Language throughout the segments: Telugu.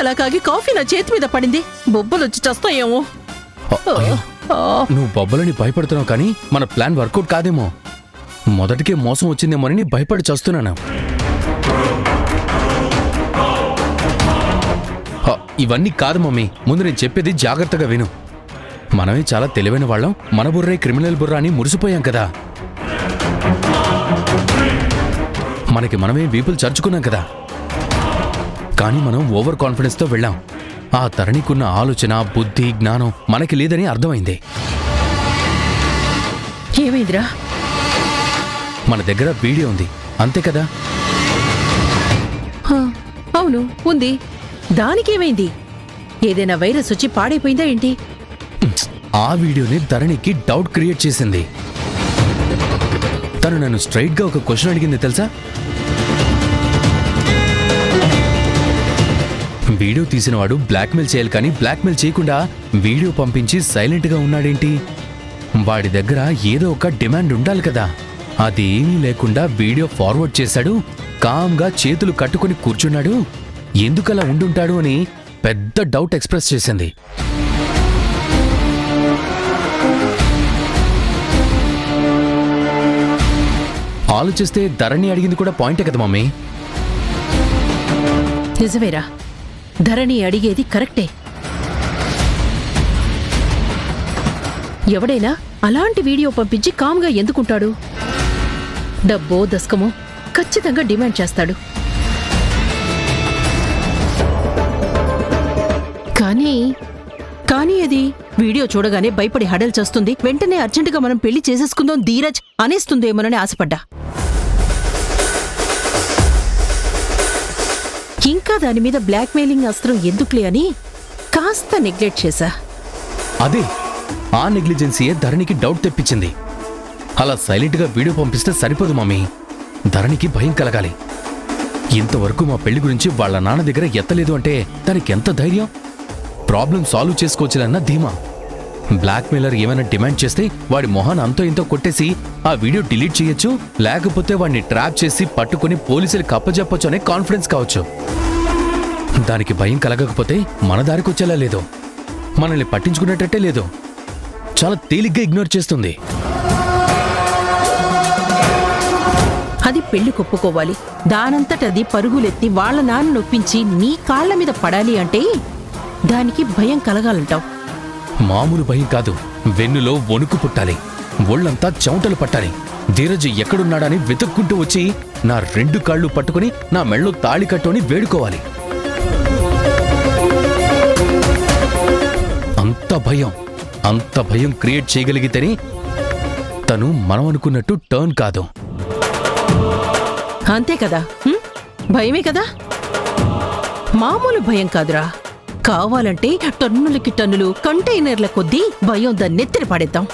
అలా కాగి కాఫీ నా చేతి మీద పడింది. బొబ్బలొచ్చి చస్తాయేమో. నువ్వు బొబ్బలని భయపడుతున్నావు కానీ మన ప్లాన్ వర్కౌట్ కాదేమో. మొదటికే మోసం వచ్చిందేమోనని భయపడి చస్తున్నాను. ఇవన్నీ కాదు మమ్మీ, ముందు నేను చెప్పేది జాగ్రత్తగా విను. మనమే చాలా తెలివైన వాళ్ళం, మన బుర్రే క్రిమినల్ బుర్రా అని మురిసిపోయాం కదా. మనకి మనమే వీపులు చర్చుకున్నాం కదా. కానీ మనం ఓవర్ కాన్ఫిడెన్స్తో వెళ్ళాం. ఆ తరణికున్న ఆలోచన, బుద్ధి, జ్ఞానం మనకి లేదని అర్థమైంది. ఏమైందిరా? మన దగ్గర వీడియో ఉంది, అంతే కదా? అవును, ఉంది. దానికేమైంది? ఏదైనా వైరస్ వచ్చి పాడైపోయిందా ఏంటి? ఆ వీడియోని ధరణికి డౌట్ క్రియేట్ చేసింది. తను నన్ను స్ట్రైట్ గా ఒక క్వశ్చన్ అడిగింది తెలుసా? వీడియో తీసినవాడు బ్లాక్మెయిల్ చేయాలి కానీ బ్లాక్మెయిల్ చేయకుండా వీడియో పంపించి సైలెంట్ గా ఉన్నాడేంటి? వాడి దగ్గర ఏదో ఒక డిమాండ్ ఉండాలి కదా. అదేమీ లేకుండా వీడియో ఫార్వర్డ్ చేశాడు. కామ్గా చేతులు కట్టుకుని కూర్చున్నాడు. ఎందుకలా ఉండుంటాడు అని పెద్ద డౌట్ ఎక్స్ప్రెస్ చేసింది. ఆలోచిస్తే ధరణి అడిగింది కూడా పాయింటే కదా మమ్మీ. నిజమేరా, ధరణి అడిగేది కరెక్టే. ఎవడైనా అలాంటి వీడియో పంపించి కామ్గా ఎందుకుంటాడు? డబ్బో దస్కమో ఖచ్చితంగా డిమాండ్ చేస్తాడు. కానీ అది వీడియో చూడగానే భయపడి హడల్ చేస్తుంది. వెంటనే అర్జెంటుగా మనం పెళ్లి చేసేసుకుందాం ధీరజ్ అనేస్తుందేమోనని ఆశపడ్డా. ఇంకా దాని మీద బ్లాక్మెయిలింగ్ అస్త్రం ఎందుకులే అని కాస్త నెగ్లెక్ట్ చేశా. అదే ఆ నెగ్లిజెన్సీయే ధరణికి డౌట్ తెప్పించింది. అలా సైలెంట్గా వీడియో పంపిస్తే సరిపోదు మమ్మీ. ధరణికి భయం కలగాలి. ఇంతవరకు మా పెళ్లి గురించి వాళ్ళ నాన్న దగ్గర ఎత్తలేదు అంటే దానికెంత ధైర్యం? ప్రాబ్లం సాల్వ్ చేసుకోవచ్చులన్న ధీమా. బ్లాక్మెయిలర్ ఏమైనా డిమాండ్ చేస్తే వాడి మొహాన్ని అంతో ఇంతో కొట్టేసి ఆ వీడియో డిలీట్ చేయొచ్చు, లేకపోతే వాడిని ట్రాప్ చేసి పట్టుకుని పోలీసులకు అప్పజెప్పొచ్చు అనే కాన్ఫిడెన్స్ కావచ్చు. దానికి భయం కలగకపోతే మన దారికొచ్చేలా లేదు, మనల్ని పట్టించుకునేటట్టే లేదు. చాలా తేలిగ్గా ఇగ్నోర్ చేస్తుంది. అది పెళ్లి కొప్పుకోవాలి. దానంతటది పరుగులెత్తి వాళ్ల నాన్న నొప్పించి నీ కాళ్ల మీద పడాలి అంటే దానికి భయం కలగాలంటావు. మామూలు భయం కాదు, వెన్నులో వణుకు పుట్టాలి, ఒళ్లంతా చెమటలు పట్టాలి. ధీరజ్ ఎక్కడున్నాడని వెతుక్కుంటూ వచ్చి నా 2 కాళ్ళు పట్టుకుని నా మెళ్ళో తాళి కట్టుని వేడుకోవాలి. అంత భయం క్రియేట్ చేయగలిగితేనే తను మనం అనుకున్నట్టు టర్న్ కాదు. అంతే కదా? భయమే కదా, మామూలు భయం కాదురా. కావాలంటే టన్నులకి టన్నులు కంటైనర్ల కొద్దీ భయం దాన్నెత్తిన పడేద్దాం.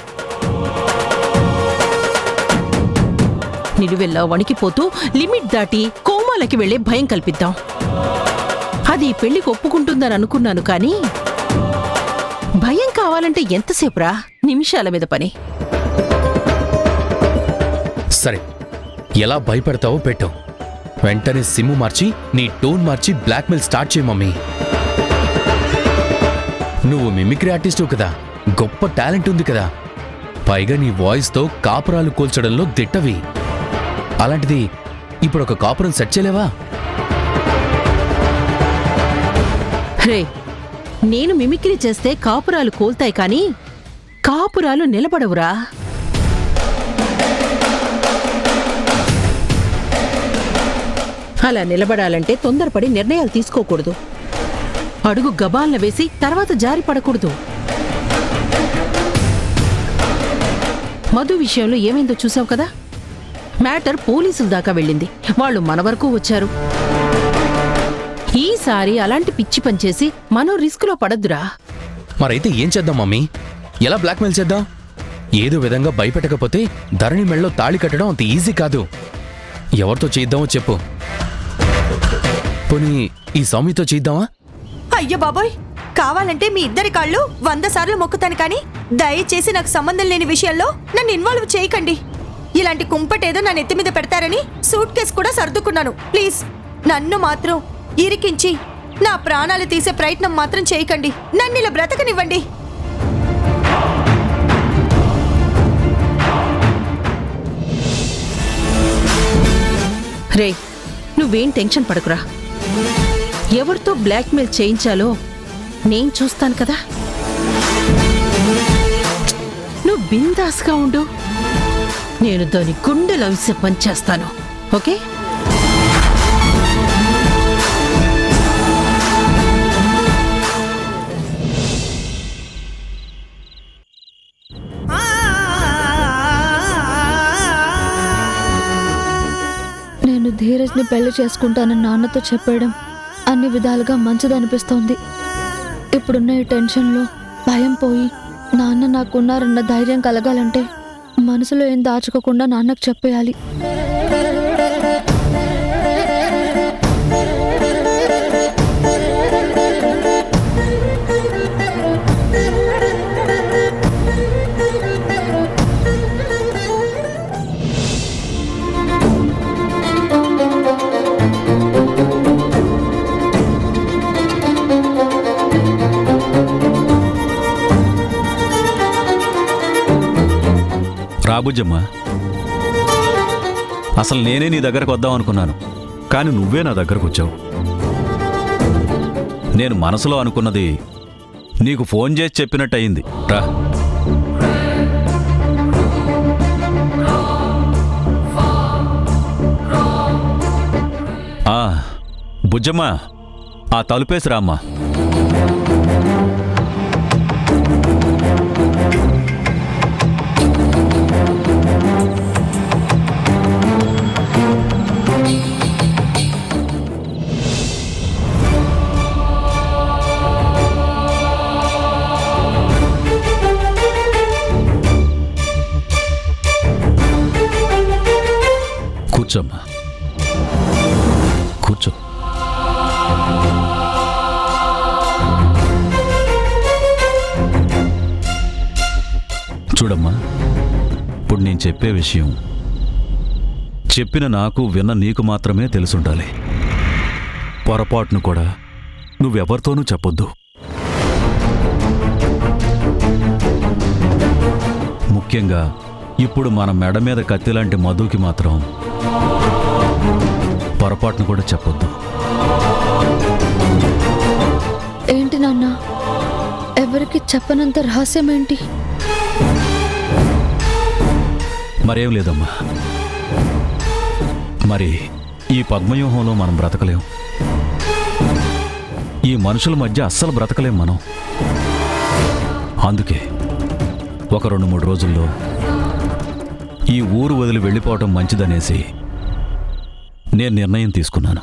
నిలువెల్లా వణికిపోతూ లిమిట్ దాటి కోమాలకి వెళ్లే భయం కల్పిద్దాం. అది పెళ్లికి ఒప్పుకుంటుందని అనుకున్నాను కానీ భయం కావాలంటే ఎంతసేపురా? నిమిషాల మీద పని. సరే, ఎలా భయపడతావో పెట్టు. వెంటనే సిమ్ము మార్చి నీ టోన్ మార్చి బ్లాక్మెయిల్ స్టార్ట్ చేయి మమ్మీ. నువ్వు మిమిక్రీ ఆర్టిస్టు కదా, గొప్ప టాలెంట్ ఉంది కదా. పైగా నీ వాయిస్తో కాపురాలు కూల్చడంలో దిట్టవి. అలాంటిది ఇప్పుడు ఒక కాపురం సెట్ చేయలేవా? రే, నేను మిమిక్రీ చేస్తే కాపురాలు కోల్తాయి కానీ కాపురాలు నిలబడవురా. అలా నిలబడాలంటే తొందరపడి నిర్ణయాలు తీసుకోకూడదు. అడుగు గబాల్న వేసి తర్వాత జారి పడకూడదు. మధు విషయంలో ఏమైందో చూసావు కదా. మ్యాటర్ పోలీసుల దాకా వెళ్ళింది. వాళ్ళు మన వరకు వచ్చారు. ఈసారి అలాంటి పిచ్చి పనిచేసి మనం రిస్కులో పడద్దురా. మరైతే ఏం చేద్దాం మమ్మీ? ఎలా బ్లాక్మెయిల్ చేద్దాం? ఏదో విధంగా భయపెట్టకపోతే ధరణి మెళ్ళలో తాళి కట్టడం అంత ఈజీ కాదు. ఎవరితో చేద్దామో చెప్పు. పోనీ ఈ సౌమితో చేద్దామా? అయ్యో బాబోయ్, కావాలంటే మీ ఇద్దరి కాళ్ళు 100 సార్లు మొక్కుతాను కానీ దయచేసి నాకు సంబంధం లేని విషయాల్లో నన్ను ఇన్వాల్వ్ చేయకండి. ఇలాంటి కుంపటేదో నా నెత్తి మీద పెడతారని సూట్ కేసు కూడా సర్దుకున్నాను. ప్లీజ్ నన్ను మాత్రం ఇరికించి నా ప్రాణాలు తీసే ప్రయత్నం మాత్రం చేయకండి. నన్ను ఇలా బ్రతకనివ్వండి. రే, నువ్వేం టెన్షన్ పడకురా. ఎవరితో బ్లాక్మెయిల్ చేయించాలో నేను చూస్తాను కదా. నువ్వు బిందాస్గా ఉండు. నేను దాని గుండెల విసి పనిచేస్తాను. ఓకే? నేను ధీరజ్ని పెళ్లి చేసుకుంటానని నాన్నతో చెప్పడం అన్ని విధాలుగా మంచిదనిపిస్తోంది. ఇప్పుడున్న ఈ టెన్షన్లో భయం పోయి నాన్న నాకున్నారన్న ధైర్యం కలగాలంటే మనసులో ఏం దాచుకోకుండా నాన్నకు చెప్పేయాలి. రాబుజ్జమ్మ, అసలు నేనే నీ దగ్గరకు వద్దాం అనుకున్నాను, కానీ నువ్వే నా దగ్గరకు వచ్చావు. నేను మనసులో అనుకున్నది నీకు ఫోన్ చేసి చెప్పినట్టు అయింది. రా. బుజ్జమ్మ, ఆ తలుపేసి రామ్మా. కూర్చోమ్మా, కూర్చో. చూడమ్మా, ఇప్పుడు నేను చెప్పే విషయం చెప్పిన నాకు విన్న నీకు మాత్రమే తెలుసుండాలి. పొరపాటును కూడా నువ్వెవరితోనూ చెప్పొద్దు. ముఖ్యంగా ఇప్పుడు మన మెడ మీద కత్తిలాంటి మధుకి మాత్రం పొరపాటును కూడా చెప్పొద్దు. ఏంటి నాన్న, ఎవరికి చెప్పనంత రహస్యం ఏంటి? మరేం లేదమ్మా, మరి ఈ పద్మవ్యూహంలో మనం బ్రతకలేం. ఈ మనుషుల మధ్య అస్సలు బ్రతకలేం మనం. అందుకే ఒక 2-3 రోజుల్లో ఈ ఊరు వదిలి వెళ్ళిపోవటం మంచిదనేసి నేను నిర్ణయం తీసుకున్నాను.